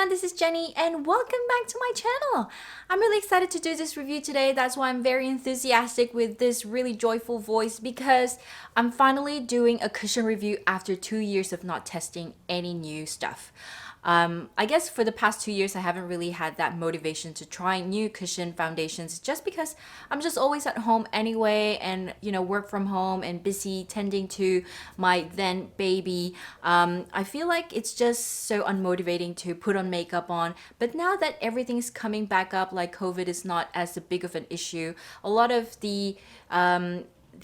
everyone, this is Jenny and welcome back to my channel. I'm really excited to do this review today. That's why I'm very enthusiastic with this really joyful voice because I'm finally doing a cushion review after 2 years of not testing any new stuff. I guess for the past 2 years, I haven't really had that motivation to try new cushion foundations just because I'm just always at home anyway and, work from home and busy tending to my then baby. I feel like it's just so unmotivating to put on makeup on. But now that everything's coming back up, like COVID is not as big of an issue, a lot of the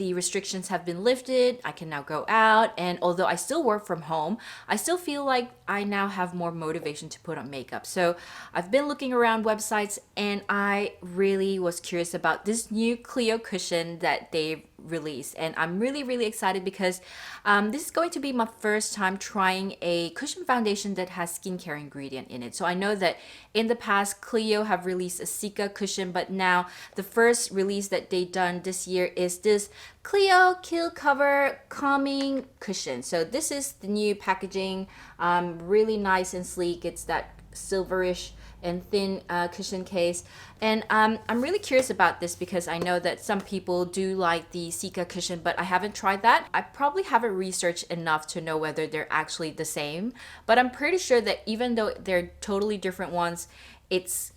restrictions have been lifted. I can now go out, and although I still work from home, I still feel like I now have more motivation to put on makeup. So I've been looking around websites and I really was curious about this new CLIO cushion that they've released, and I'm really excited because this is going to be my first time trying a cushion foundation that has skincare ingredient in it. So I know that in the past CLIO have released a Cica cushion, but now the first release that they done this year is this CLIO Kill Cover Calming Cushion. So this is the new packaging, really nice and sleek. It's that silverish and thin cushion case, and I'm really curious about this because I know that some people do like the Cica cushion, but I haven't tried that. I probably haven't researched enough to know whether they're actually the same, but I'm pretty sure that even though they're totally different ones, it's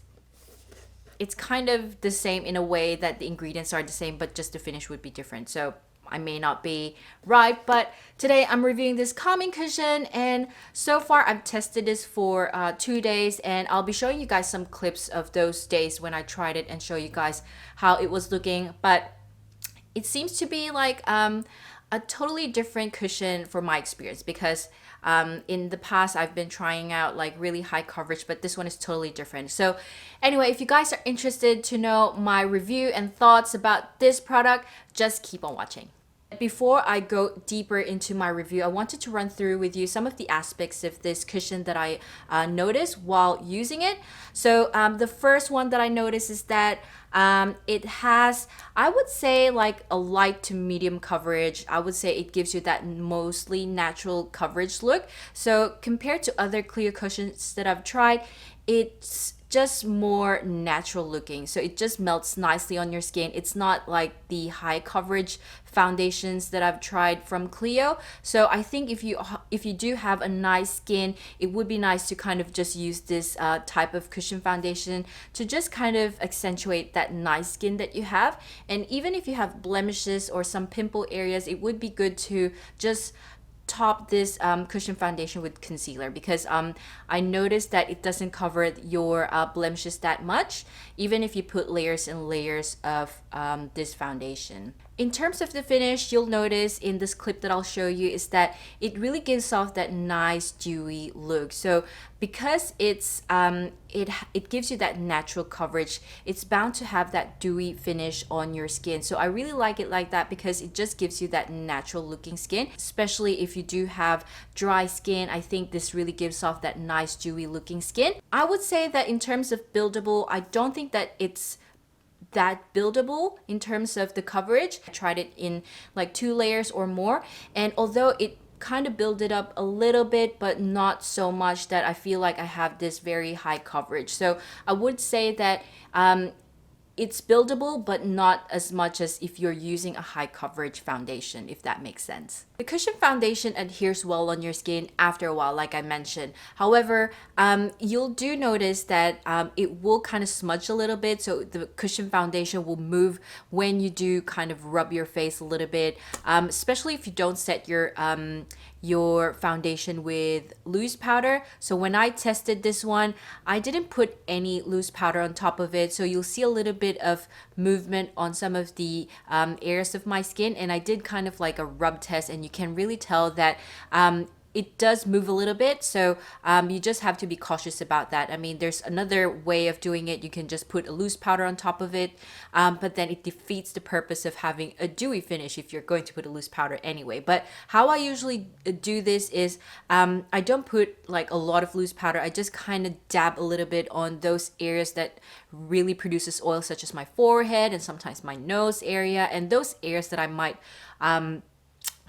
kind of the same in a way that the ingredients are the same, but just the finish would be different. So I may not be right, but today I'm reviewing this calming cushion, and so far I've tested this for 2 days, and I'll be showing you guys some clips of those days when I tried it and show you guys how it was looking. But it seems to be like a totally different cushion for my experience because in the past I've been trying out like really high coverage, but this one is totally different. So anyway, if you guys are interested to know my review and thoughts about this product, just keep on watching. Before I go deeper into my review, I wanted to run through with you some of the aspects of this cushion that I noticed while using it. So the first one that I noticed is that it has, I would say, like a light to medium coverage. I would say it gives you that mostly natural coverage look. So compared to other clear cushions that I've tried, it's just more natural looking, so it just melts nicely on your skin. It's not like the high coverage foundations that I've tried from CLIO. So I think if you do have a nice skin, it would be nice to kind of just use this type of cushion foundation to just kind of accentuate that nice skin that you have. And even if you have blemishes or some pimple areas, it would be good to just top this cushion foundation with concealer because I noticed that it doesn't cover your blemishes that much, even if you put layers and layers of this foundation. In terms of the finish, you'll notice in this clip that I'll show you is that it really gives off that nice dewy look. So because it gives you that natural coverage, it's bound to have that dewy finish on your skin. So I really like it like that because it just gives you that natural looking skin, especially if you do have dry skin. I think this really gives off that nice dewy looking skin. I would say that in terms of buildable, I don't think that it's that buildable in terms of the coverage. I tried it in like 2 layers or more, and although it kind of build it up a little bit but not so much that I feel like I have this very high coverage. So I would say that it's buildable, but not as much as if you're using a high coverage foundation, if that makes sense. The cushion foundation adheres well on your skin after a while, like I mentioned. However, you'll do notice that it will kind of smudge a little bit. So the cushion foundation will move when you do kind of rub your face a little bit, especially if you don't set your foundation with loose powder. So when I tested this one, I didn't put any loose powder on top of it, so you'll see a little bit of movement on some of the areas of my skin, and I did kind of like a rub test, and you can really tell that it does move a little bit, so you just have to be cautious about that. I mean, there's another way of doing it. You can just put a loose powder on top of it, but then it defeats the purpose of having a dewy finish if you're going to put a loose powder anyway. But how I usually do this is I don't put like a lot of loose powder. I just kind of dab a little bit on those areas that really produces oil, such as my forehead and sometimes my nose area, and those areas that I might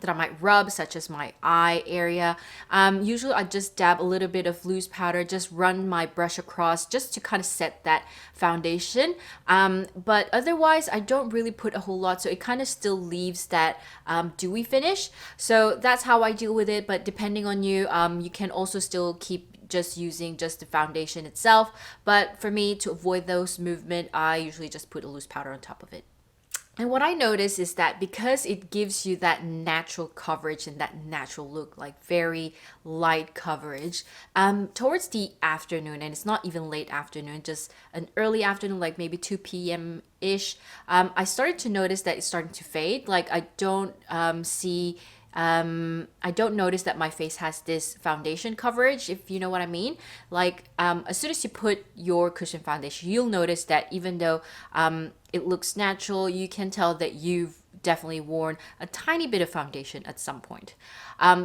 that I might rub, such as my eye area. Usually I just dab a little bit of loose powder, just run my brush across just to kind of set that foundation. But otherwise, I don't really put a whole lot, so it kind of still leaves that dewy finish. So that's how I deal with it. But depending on you, you can also still keep just using just the foundation itself. But for me, to avoid those movement, I usually just put a loose powder on top of it. And what I notice is that because it gives you that natural coverage and that natural look, like very light coverage, towards the afternoon, and it's not even late afternoon, just an early afternoon, like maybe 2 p.m. ish, I started to notice that it's starting to fade. Like I don't I don't notice that my face has this foundation coverage, if you know what I mean. Like as soon as you put your cushion foundation, you'll notice that even though it looks natural, you can tell that you've definitely worn a tiny bit of foundation at some point.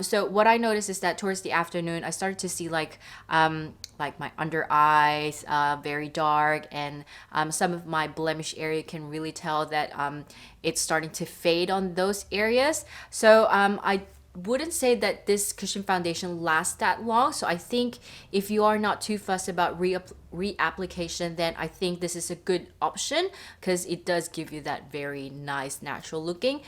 So what I noticed is that towards the afternoon, I started to see like my under eyes very dark, and some of my blemish area can really tell that it's starting to fade on those areas. So I wouldn't say that this cushion foundation lasts that long. So I think if you are not too fussed about reapplication, then I think this is a good option because it does give you that very nice natural looking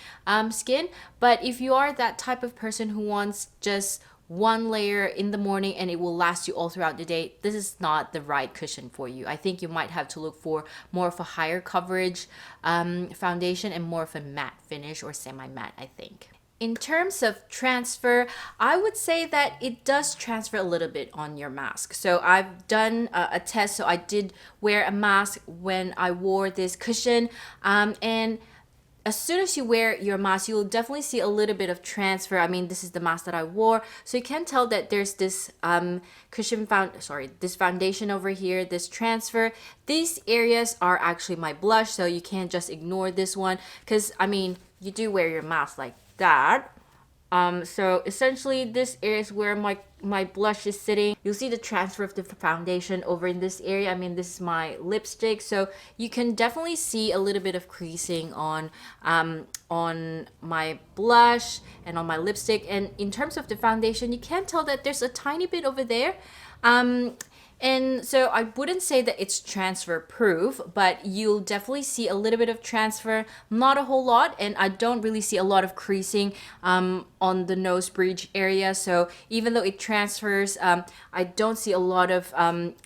skin. But if you are that type of person who wants just one layer in the morning and it will last you all throughout the day, this is not the right cushion for you. I think you might have to look for more of a higher coverage foundation and more of a matte finish or semi-matte, I think. In terms of transfer, I would say that it does transfer a little bit on your mask. So I've done a test. So I did wear a mask when I wore this cushion, and as soon as you wear your mask, you'll definitely see a little bit of transfer. I mean, this is the mask that I wore, so you can tell that there's this this foundation over here, this transfer. These areas are actually my blush, so you can't just ignore this one because I mean, you do wear your mask like that. So essentially this is where my blush is sitting. You'll see the transfer of the foundation over in this area. I mean, this is my lipstick, so you can definitely see a little bit of creasing on my blush and on my lipstick. And in terms of the foundation, you can tell that there's a tiny bit over there. And so I wouldn't say that it's transfer proof, but you'll definitely see a little bit of transfer, not a whole lot, and I don't really see a lot of creasing on the nose bridge area. So even though it transfers, I don't see a lot of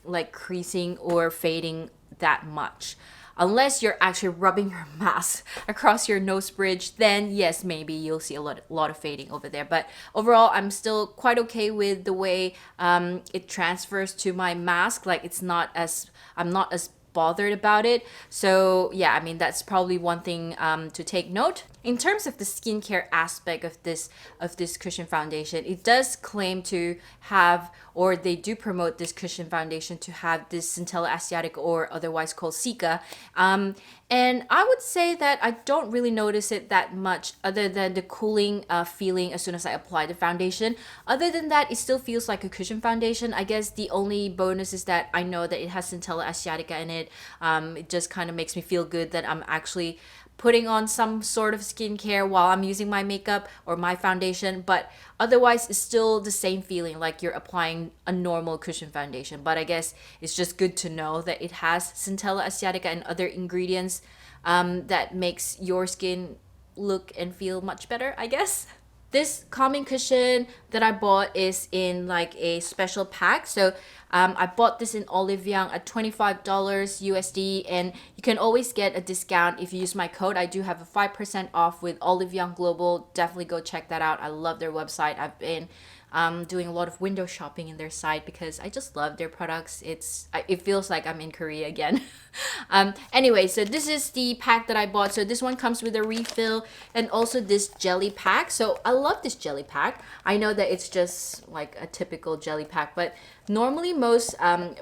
like creasing or fading that much. Unless you're actually rubbing your mask across your nose bridge, then yes, maybe you'll see a lot of fading over there. But overall, I'm still quite okay with the way it transfers to my mask. Like I'm not as bothered about it. So yeah, I mean, that's probably one thing to take note. In terms of the skincare aspect of this cushion foundation, it does claim to have, or they do promote this cushion foundation to have this Centella Asiatica, or otherwise called Cica. And I would say that I don't really notice it that much other than the cooling feeling as soon as I apply the foundation. Other than that, it still feels like a cushion foundation. I guess the only bonus is that I know that it has Centella Asiatica in it. It just kind of makes me feel good that I'm actually putting on some sort of skincare while I'm using my makeup or my foundation, but otherwise it's still the same feeling like you're applying a normal cushion foundation. But I guess it's just good to know that it has Centella Asiatica and other ingredients that makes your skin look and feel much better, I guess. This calming cushion that I bought is in like a special pack. So I bought this in Olive Young at $25 USD, and you can always get a discount if you use my code. I do have a 5% off with Olive Young Global. Definitely go check that out. I love their website. I've been doing a lot of window shopping in their site because I just love their products. It feels like I'm in Korea again. Anyway, so this is the pack that I bought. So this one comes with a refill and also this jelly pack. So I love this jelly pack. I know that it's just like a typical jelly pack, but normally most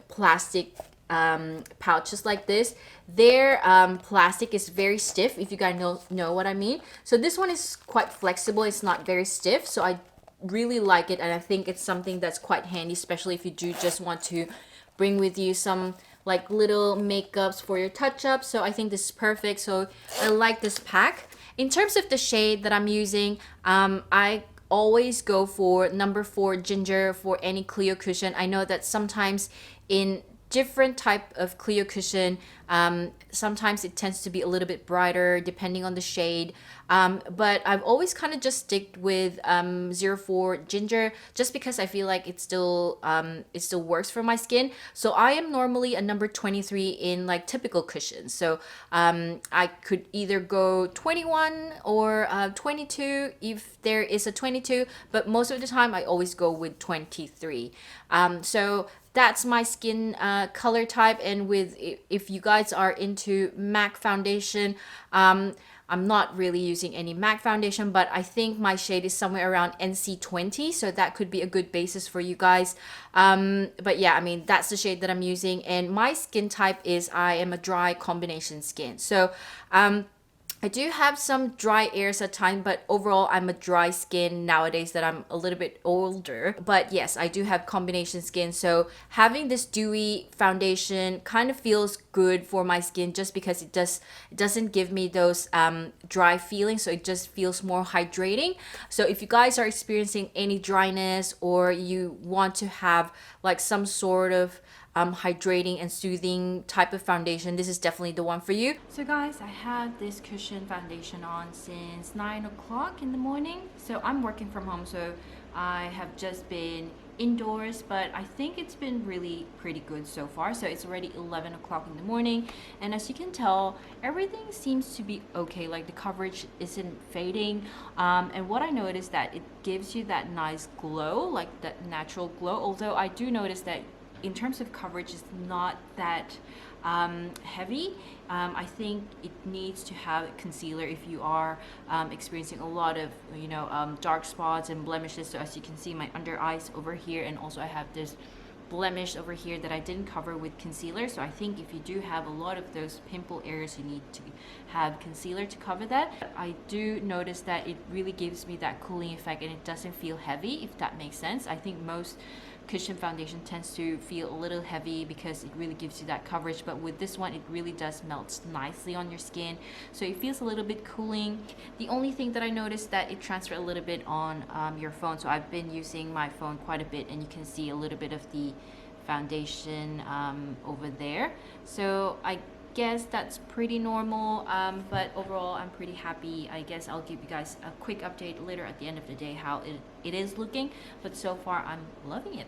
plastic pouches like this, their plastic is very stiff, if you guys know what I mean. So this one is quite flexible. It's not very stiff, so I really like it, and I think it's something that's quite handy, especially if you do just want to bring with you some like little makeups for your touch-up. So I think this is perfect. So I like this pack. In terms of the shade that I'm using, I always go for number 4 ginger for any CLIO cushion. I know that sometimes in different type of CLIO cushion, sometimes it tends to be a little bit brighter depending on the shade, but I've always kind of just sticked with 04 ginger, just because I feel like it still works for my skin. So I am normally a number 23 in like typical cushions, so I could either go 21 or 22 if there is a 22, but most of the time I always go with 23. So that's my skin color type. And with, if you guys are into MAC foundation, I'm not really using any MAC foundation, but I think my shade is somewhere around NC20, so that could be a good basis for you guys. But yeah, I mean, that's the shade that I'm using, and my skin type is, I am a dry combination skin. So I do have some dry areas at times, but overall I'm a dry skin nowadays that I'm a little bit older. But yes, I do have combination skin, so having this dewy foundation kind of feels good for my skin, just because it doesn't give me those dry feelings, so it just feels more hydrating. So if you guys are experiencing any dryness, or you want to have like some sort of hydrating and soothing type of foundation, this is definitely the one for you. So guys, I had this cushion foundation on since 9 o'clock in the morning. So I'm working from home, so I have just been indoors, but I think it's been really pretty good so far. So it's already 11 o'clock in the morning, and as you can tell, everything seems to be okay. Like the coverage isn't fading, and what I noticed, that it gives you that nice glow, like that natural glow. Although I do notice that in terms of coverage, it's not that heavy. I think it needs to have concealer if you are experiencing a lot of dark spots and blemishes. So as you can see, my under eyes over here, and also I have this blemish over here that I didn't cover with concealer. So I think if you do have a lot of those pimple areas, you need to have concealer to cover that. I do notice that it really gives me that cooling effect, and it doesn't feel heavy, if that makes sense. I think most cushion foundation tends to feel a little heavy because it really gives you that coverage, but with this one, it really does melt nicely on your skin, so it feels a little bit cooling. The only thing that I noticed, that it transfers a little bit on your phone. So I've been using my phone quite a bit, and you can see a little bit of the foundation over there. So I guess that's pretty normal, but overall I'm pretty happy. I guess I'll give you guys a quick update later at the end of the day how it is looking, but so far I'm loving it.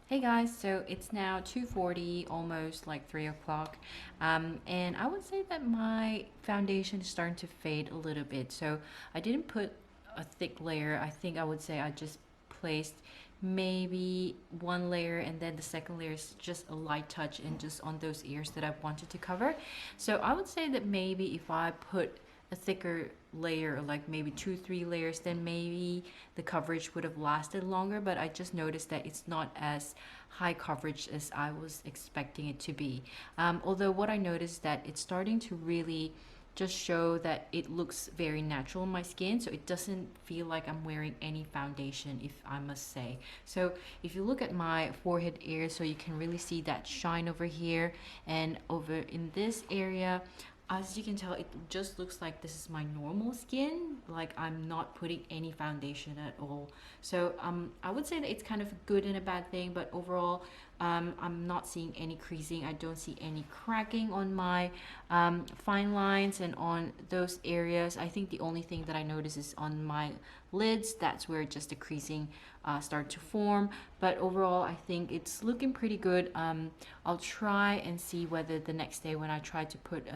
Hey guys, so it's now 2:40, almost like 3 o'clock, and I would say that my foundation is starting to fade a little bit. So I didn't put a thick layer. I think I would say I just placed maybe one layer, and then the second layer is just a light touch and just on those ears that I wanted to cover. So I would say that maybe if I put a thicker layer, like maybe 2-3 layers, then maybe the coverage would have lasted longer. But I just noticed that it's not as high coverage as I was expecting it to be. Although what I noticed, that it's starting to really just show that it looks very natural on my skin, so it doesn't feel like I'm wearing any foundation, if I must say. So if you look at my forehead area, so you can really see that shine over here, and over in this area, as you can tell, it just looks like this is my normal skin, like I'm not putting any foundation at all. So I would say that it's kind of a good and a bad thing, but overall I'm not seeing any creasing. I don't see any cracking on my fine lines and on those areas. I think the only thing that I notice is on my lids. That's where just the creasing start to form, but overall I think it's looking pretty good. I'll try and see whether the next day, when I try to put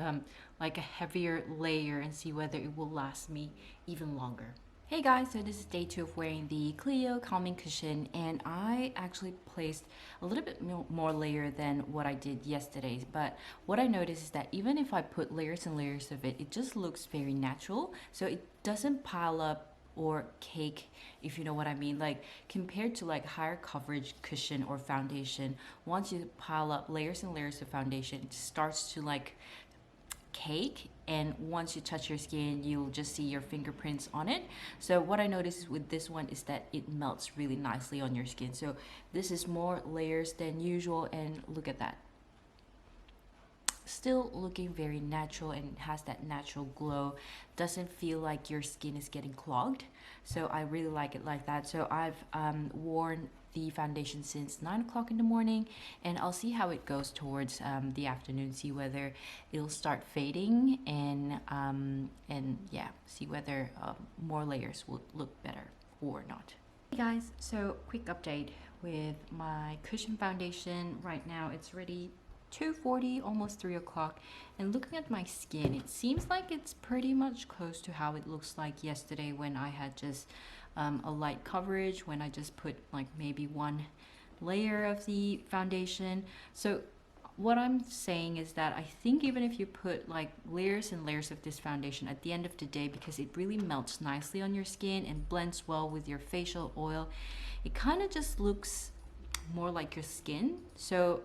like a heavier layer, and see whether it will last me even longer. Hey guys, so this is day 2 of wearing the CLIO calming cushion, and I actually placed a little bit more layer than what I did yesterday. But what I noticed is that even if I put layers and layers of it, it just looks very natural, so it doesn't pile up or cake, if you know what I mean. Like compared to like higher coverage cushion or foundation, once you pile up layers and layers of foundation, it starts to like cake, and once you touch your skin, you'll just see your fingerprints on it. So what I noticed with this one is that it melts really nicely on your skin. So this is more layers than usual, and look at that. still looking very natural and has that natural glow. Doesn't feel like your skin is getting clogged. So I really like it like that. So I've worn the foundation since 9 o'clock in the morning, and I'll see how it goes towards the afternoon, see whether it'll start fading, and yeah, see whether more layers will look better or not. Hey guys, so quick update with my cushion foundation. Right now it's ready 2:40, almost 3 o'clock, and looking at my skin, it seems like it's pretty much close to how it looks like yesterday when I had just a light coverage, when I just put like maybe one layer of the foundation. So what I'm saying is that I think even if you put like layers and layers of this foundation, at the end of the day, because it really melts nicely on your skin and blends well with your facial oil, it kind of just looks more like your skin. So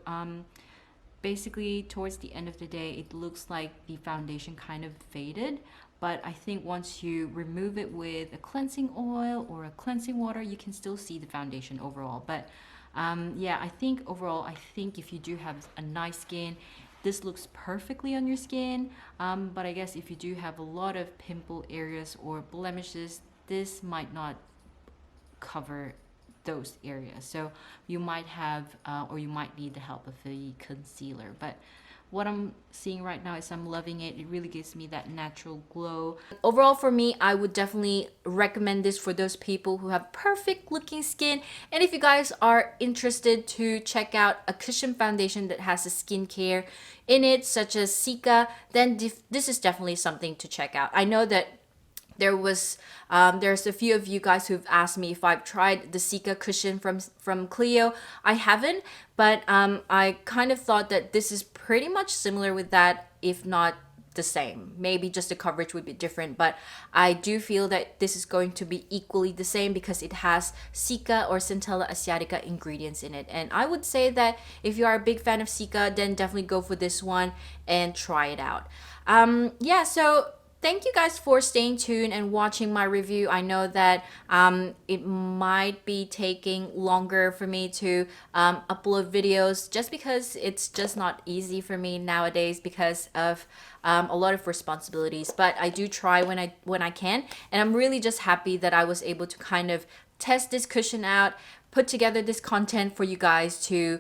basically towards the end of the day, it looks like the foundation kind of faded, but I think once you remove it with a cleansing oil or a cleansing water, you can still see the foundation overall. But yeah, I think overall, I think if you do have a nice skin, this looks perfectly on your skin. But I guess if you do have a lot of pimple areas or blemishes, this might not cover those areas. So you might have or you might need the help of a concealer. But what I'm seeing right now is I'm loving it. It really gives me that natural glow. Overall, for me, I would definitely recommend this for those people who have perfect looking skin. And if you guys are interested to check out a cushion foundation that has a skincare in it, such as Cica, then this is definitely something to check out. I know that there's a few of you guys who've asked me if I've tried the Cica cushion from CLIO. I haven't, but I kind of thought that this is pretty much similar with that, if not the same. Maybe just the coverage would be different, but I do feel that this is going to be equally the same because it has Cica or Centella asiatica ingredients in it. And I would say that if you are a big fan of Cica, then definitely go for this one and try it out. Yeah, so thank you guys for staying tuned and watching my review. I know that it might be taking longer for me to upload videos just because it's just not easy for me nowadays because of a lot of responsibilities. But I do try when I can, and I'm really just happy that I was able to kind of test this cushion out, put together this content for you guys to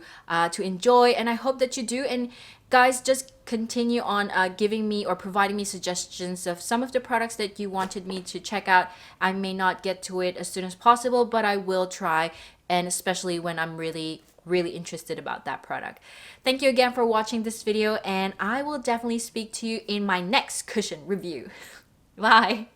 enjoy, and I hope that you do. And guys, just continue on giving me or providing me suggestions of some of the products that you wanted me to check out. I may not get to it as soon as possible, but I will try, and especially when I'm really interested about that product. Thank you again for watching this video, and I will definitely speak to you in my next cushion review. Bye!